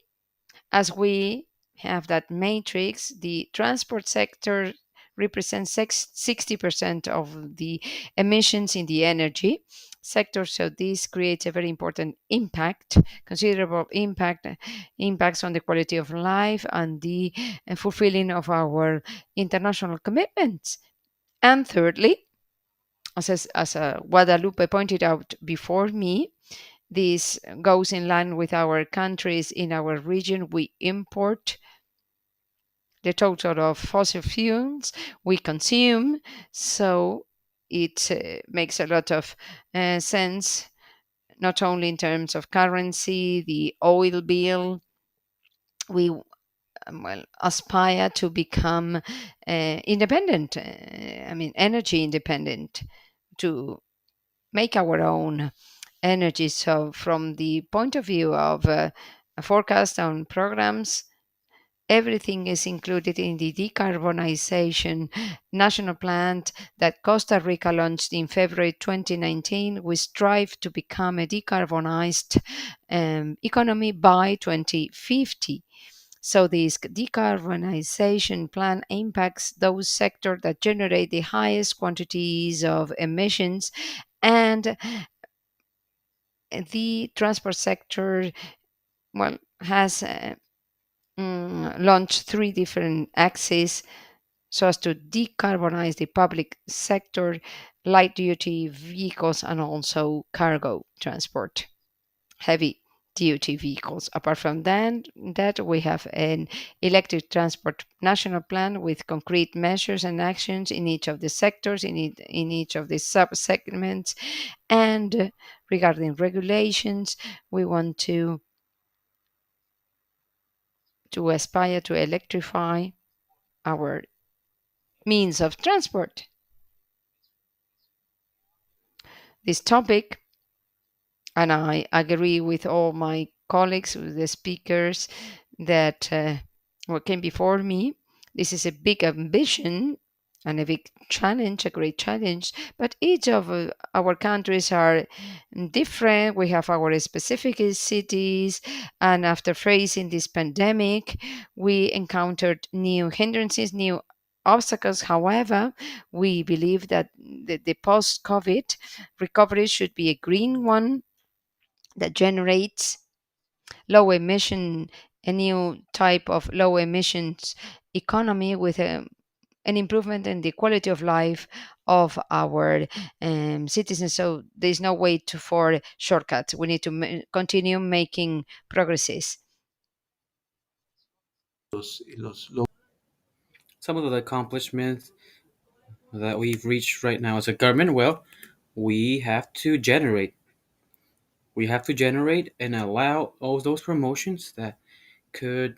as we have that matrix, the transport sector represents 60% of the emissions in the energy sector. So this creates a very important impact, considerable impacts on the quality of life and the fulfilling of our international commitments. And thirdly, as Guadalupe pointed out before me, this goes in line with our countries in our region. We import the total of fossil fuels we consume, so it makes a lot of sense, not only in terms of currency, the oil bill. We aspire to become independent, energy independent, to make our own energy. So, from the point of view of a forecast on programs, everything is included in the decarbonization national plan that Costa Rica launched in February 2019. We strive to become a decarbonized economy by 2050. So this decarbonization plan impacts those sectors that generate the highest quantities of emissions, and the transport sector has launched 3 different axes so as to decarbonize the public sector, light duty vehicles, and also cargo transport, heavy duty vehicles. Apart from that, we have an electric transport national plan with concrete measures and actions in each of the sectors, in each of the sub-segments. And regarding regulations, we want to aspire to electrify our means of transport. This topic, and I agree with all my colleagues, with the speakers that came before me, this is a big ambition and a big challenge, a great challenge. But each of our countries are different. We have our specific cities, and after facing this pandemic, we encountered new hindrances, new obstacles. However, we believe that the post COVID recovery should be a green one that generates low emission, a new type of low emissions economy with an improvement in the quality of life of our citizens. So there's no way for shortcuts. We need to continue making progresses. Some of the accomplishments that we've reached right now as a government, well, we have to generate. We have to generate and allow all those promotions that could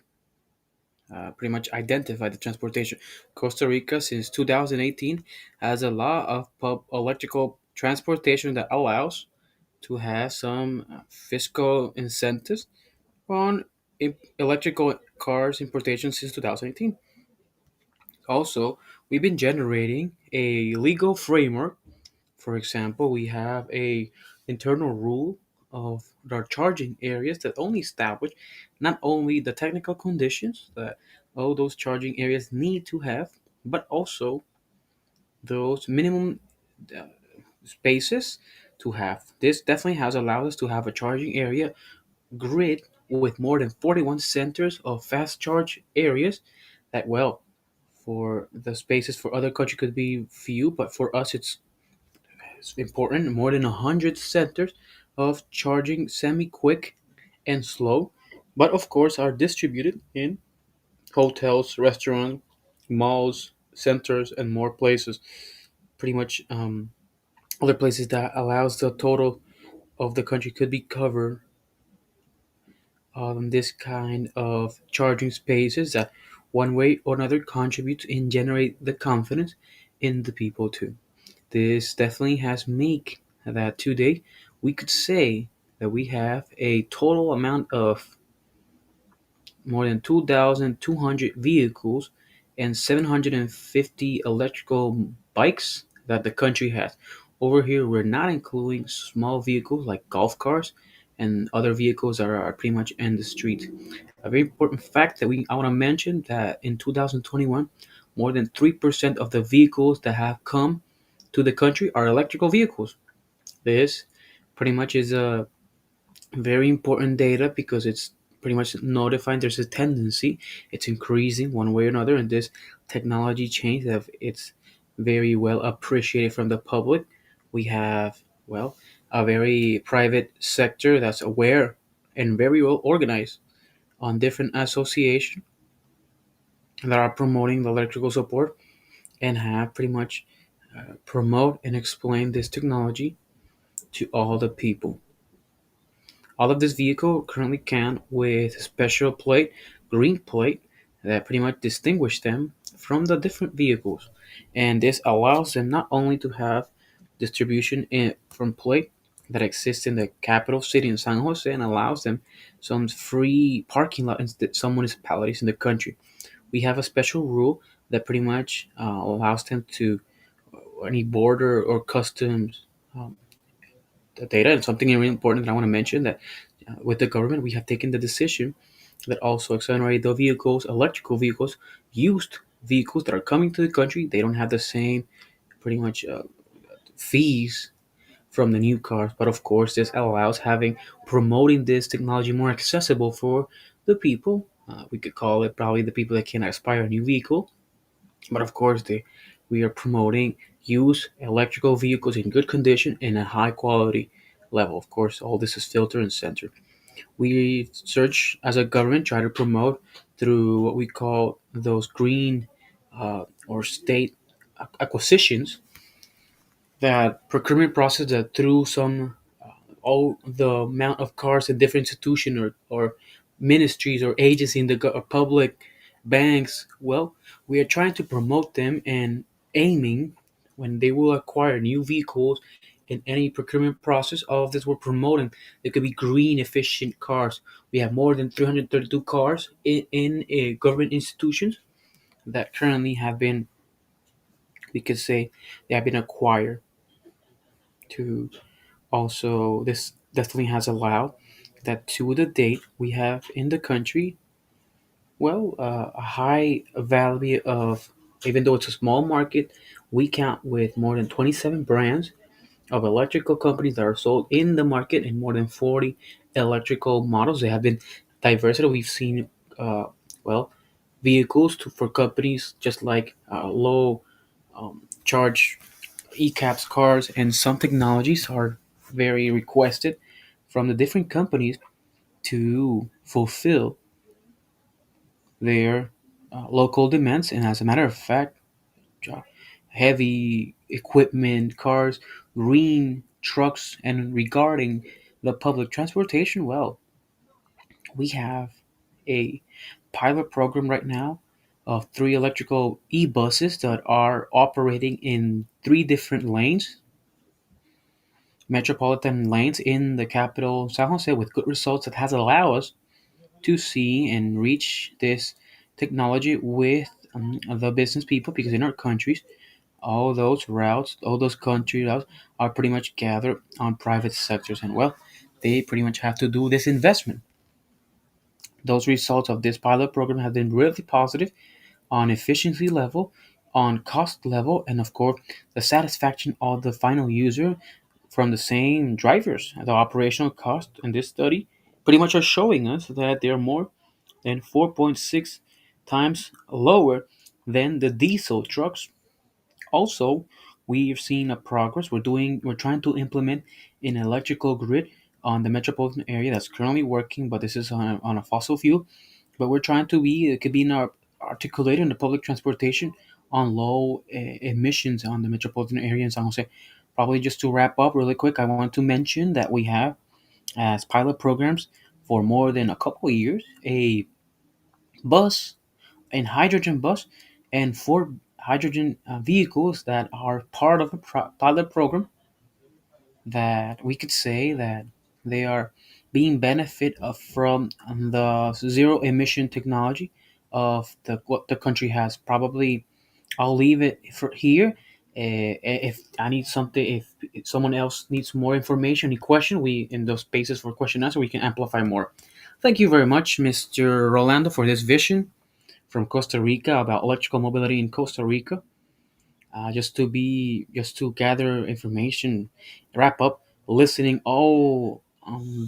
pretty much identify the transportation. Costa Rica, since 2018, has a law of electrical transportation that allows to have some fiscal incentives on electrical cars importation since 2018. Also, we've been generating a legal framework. For example, we have a internal rule of our charging areas that only establish not only the technical conditions that all those charging areas need to have, but also those minimum uh, spaces to have. This definitely has allowed us to have a charging area grid with more than 41 centers of fast charge areas that, well, for the spaces for other countries could be few, but for us it's important. More than 100 centers of charging semi-quick and slow, but of course are distributed in hotels, restaurants, malls, centers, and more places. Pretty much other places that allows the total of the country could be covered this kind of charging spaces that one way or another contribute and generate the confidence in the people too. This definitely has make that today we could say that we have a total amount of more than 2,200 vehicles and 750 electrical bikes that the country has. Over here, we're not including small vehicles like golf cars and other vehicles that are pretty much in the street. A very important fact that I want to mention that in 2021, more than 3% of the vehicles that have come to the country are electrical vehicles. This pretty much is a very important data because it's pretty much notifying there's a tendency, it's increasing one way or another, and this technology change that it's very well appreciated from the public. We have, well, a very private sector that's aware and very well organized on different associations that are promoting the electrical support and have pretty much promote and explain this technology to all the people. All of this vehicle currently can with special plate, green plate, that pretty much distinguish them from the different vehicles. And this allows them not only to have distribution from plate that exists in the capital city in San Jose and allows them some free parking lot in some municipalities in the country. We have a special rule that pretty much allows them to any border or customs um, the data. And something really important that I want to mention that with the government, we have taken the decision that also exonerate the vehicles, electrical vehicles, used vehicles that are coming to the country. They don't have the same pretty much fees from the new cars. But of course, this allows having promoting this technology more accessible for the people. We could call it probably the people that can aspire a new vehicle. But of course, we are promoting use electrical vehicles in good condition and a high quality level. Of course, all this is filtered and centered. We search as a government try to promote through what we call those green or state acquisitions that procurement process that through some all the amount of cars in different institutions or ministries or agencies in the or public banks. Well, we are trying to promote them and aiming when they will acquire new vehicles in any procurement process. All of this we're promoting. There could be green efficient cars. We have more than 332 cars in government institutions that currently have been we could say they have been acquired to also this definitely has allowed that to the date we have in the country a high value of, even though it's a small market, we count with more than 27 brands of electrical companies that are sold in the market and more than 40 electrical models. They have been diverse. We've seen, uh, well, vehicles for companies just like low charge ECAPS cars, and some technologies are very requested from the different companies to fulfill their local demands. And as a matter of fact, uh, heavy equipment, cars, green trucks, and regarding the public transportation, well, we have a pilot program right now of three electrical e-buses that are operating in three different lanes, metropolitan lanes in the capital San Jose, with good results that has allowed us to see and reach this technology with the business people, because in our countries all those routes, all those country routes are pretty much gathered on private sectors, and well, they pretty much have to do this investment. Those results of this pilot program have been really positive on efficiency level, on cost level, and of course the satisfaction of the final user from the same drivers. The operational cost in this study pretty much are showing us that they are more than 4.6 times lower than the diesel trucks. Also, we've seen a progress. We're trying to implement an electrical grid on the metropolitan area that's currently working, but this is on a fossil fuel. But we're trying to be it could be in our articulated in the public transportation on low emissions on the metropolitan area in San Jose. Probably just to wrap up really quick, I want to mention that we have as pilot programs for more than a couple of years a bus, an hydrogen bus, and four hydrogen vehicles that are part of a pilot program that we could say that they are being benefit of from the zero emission technology of the what the country has. Probably I'll leave it for here. If I need something, if someone else needs more information, any question, we in those spaces for question answer, we can amplify more. Thank you very much, Mr. Rolando, for this vision from Costa Rica about electrical mobility in Costa Rica. Just to gather information, wrap up, listening all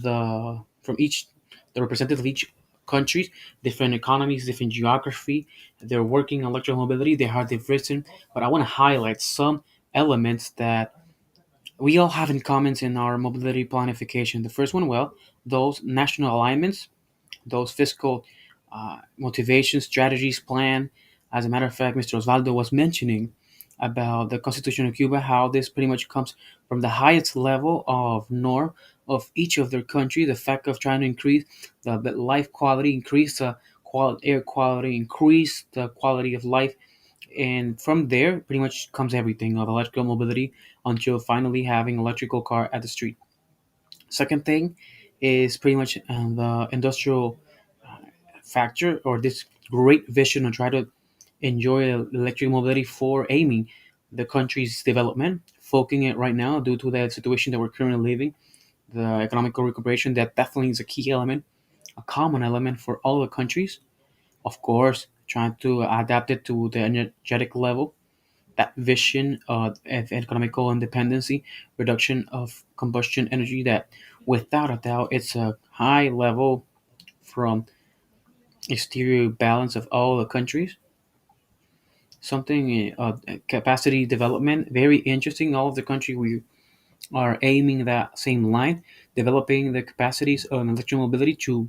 the from each the representative of each countries, different economies, different geography. They're working on electrical mobility. They have different, but I want to highlight some elements that we all have in common in our mobility planification. The first one, well, those national alignments, those fiscal motivation strategies plan. As a matter of fact, Mr. Osvaldo was mentioning about the Constitution of Cuba, how this pretty much comes from the highest level of norm of each of their country. The fact of trying to increase the life quality, increase the air quality, increase the quality of life, and from there pretty much comes everything of electrical mobility until finally having electrical car at the street. Second thing is pretty much the industrial factor or this great vision to try to enjoy electric mobility for aiming the country's development, focusing it right now due to the situation that we're currently living, the economical recuperation. That definitely is a key element, a common element for all the countries. Of course, trying to adapt it to the energetic level, that vision of economical independency, reduction of combustion energy. That without a doubt, it's a high level from exterior balance of all the countries. Something capacity development, very interesting. All of the country we are aiming that same line, developing the capacities of electromobility to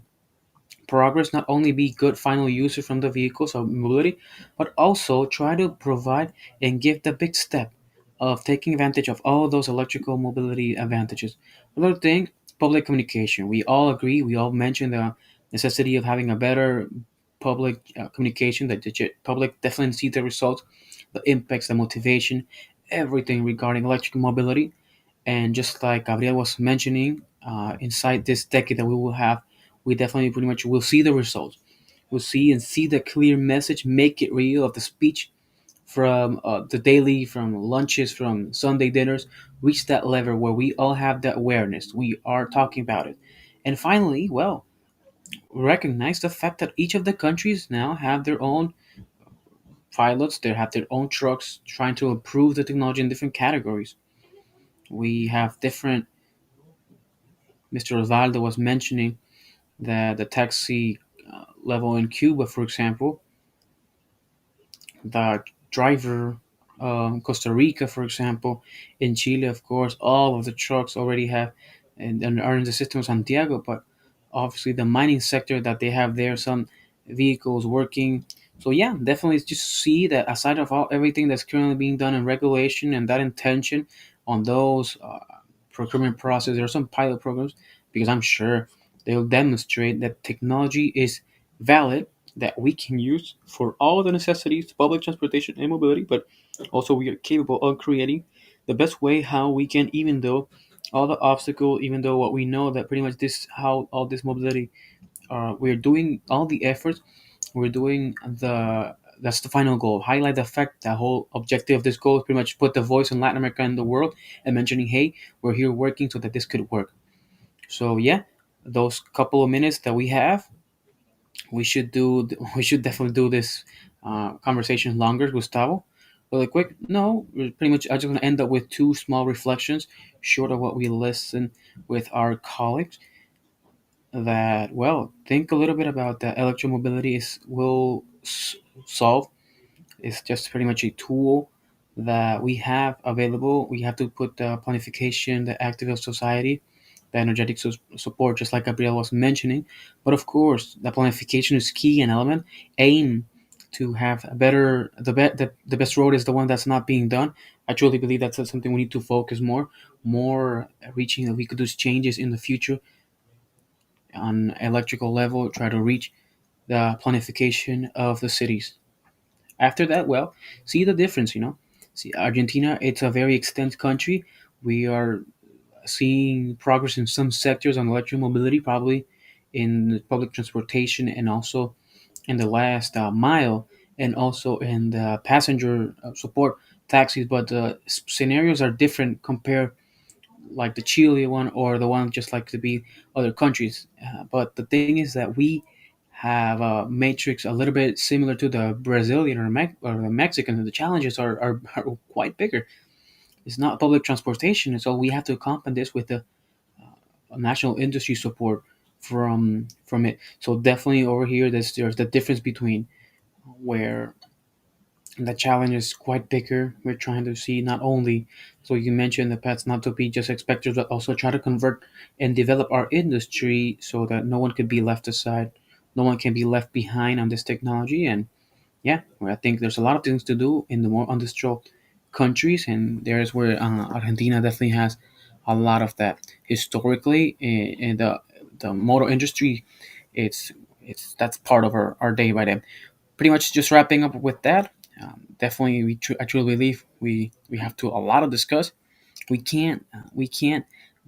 progress, not only be good final user from the vehicles of mobility, but also try to provide and give the big step of taking advantage of all those electrical mobility advantages. Another thing, public communication. We all agree, we all mention the necessity of having a better public communication, that the public definitely see the results, the impacts, the motivation, everything regarding electrical mobility. And just like Gabriel was mentioning, inside this decade that we will have, we definitely pretty much will see the results. We'll see and see the clear message, make it real of the speech from the daily, from lunches, from Sunday dinners, reach that level where we all have that awareness. We are talking about it. And finally, well, recognize the fact that each of the countries now have their own pilots, they have their own trucks trying to improve the technology in different categories. We have different, Mr. Osvaldo was mentioning that the taxi level in Cuba, for example, the driver, Costa Rica, for example, in Chile, of course, all of the trucks already have and are in the system of Santiago, but obviously the mining sector that they have there, some vehicles working. So yeah, definitely just see that aside of everything that's currently being done in regulation and that intention on those procurement process, there are some pilot programs because I'm sure they'll demonstrate that technology is valid that we can use for all the necessities, public transportation and mobility, but also we are capable of creating the best way how we can, even though all the obstacle, even though what we know that pretty much this how all this mobility, we're doing all the efforts, we're doing the that's the final goal. Highlight the fact the whole objective of this goal is pretty much put the voice in Latin America and the world and mentioning, hey, we're here working so that this could work. So yeah, those couple of minutes that we have, we should definitely do this conversation longer, Gustavo. Really quick, no, we're pretty much I just want to end up with two small reflections, short of what we listen with our colleagues. That well, think a little bit about that electromobility is solve. It's just pretty much a tool that we have available. We have to put the planification, the active society, the energetic support, just like Gabriel was mentioning. But of course, the planification is key and element. Aim to have a better, the best road is the one that's not being done. I truly believe that's something we need to focus more reaching that we could do changes in the future on electrical level, try to reach the planification of the cities. After that, well, see the difference, See, Argentina, it's a very extensive country. We are seeing progress in some sectors on electric mobility, probably in public transportation and also in the last mile and also in the passenger support taxis. But the scenarios are different compared like the Chile one or the one just like to be other countries. But the thing is that we have a matrix a little bit similar to the Brazilian or the Mexican. The challenges are quite bigger. It's not public transportation, so we have to accompany this with the national industry support from it. So definitely over here, there's the difference between where the challenge is quite bigger. We're trying to see not only, so you mentioned the pets not to be just expectors, but also try to convert and develop our industry so that no one could be left aside, no one can be left behind on this technology. And yeah, well, I think there's a lot of things to do in the more industrial countries, and there's where Argentina definitely has a lot of that historically in the motor industry. It's it's that's part of our day by day. Pretty much just wrapping up with that. Definitely, I truly believe we have to a lot of discuss. We can't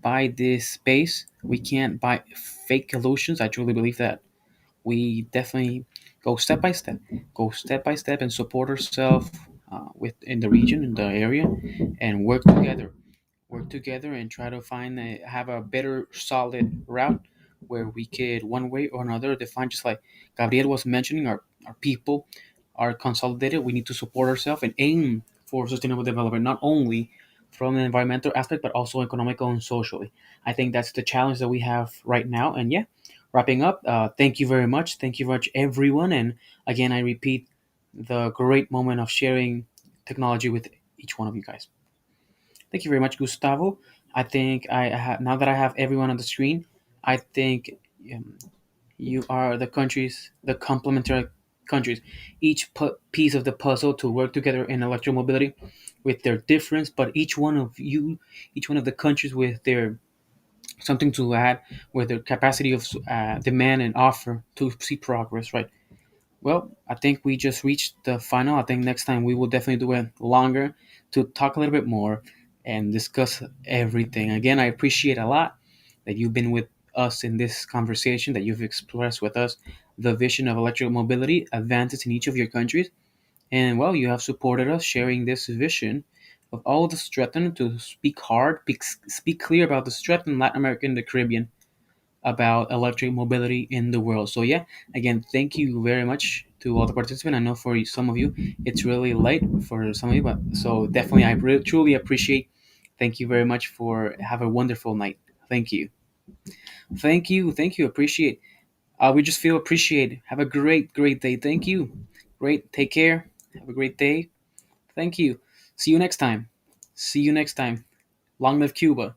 buy this space. We can't buy fake illusions. I truly believe that we definitely go step by step, and support ourselves with in the region, in the area, and work together and try to have a better solid route where we could one way or another define, just like Gabriel was mentioning, our people are consolidated. We need to support ourselves and aim for sustainable development, not only from an environmental aspect but also economical and socially. I think that's the challenge that we have right now. And yeah, wrapping up, thank you very much, thank you very much everyone. And again, I repeat the great moment of sharing technology with each one of you guys. Thank you very much, Gustavo. I think now that I have everyone on the screen, I think um, you are the complementary countries, each piece of the puzzle to work together in electromobility with their difference, but each one of the countries with their something to add, with their capacity of demand and offer to see progress, right? Well, I think we just reached the final. I think next time we will definitely do it longer to talk a little bit more and discuss everything. Again, I appreciate a lot that you've been with us in this conversation, that you've expressed with us the vision of electric mobility, advances in each of your countries. And well, you have supported us sharing this vision of all the threatened to speak hard, speak clear about the threat in Latin America and the Caribbean about electric mobility in the world. So yeah, again, thank you very much to all the participants. I know for some of you it's really late for some of you, but so definitely I truly appreciate. Thank you very much for have a wonderful night. Thank you, thank you. Appreciate. We just feel appreciated. Have a great day. Thank you. Great. Take care. Have a great day. Thank you. See you next time. See you next time. Long live Cuba.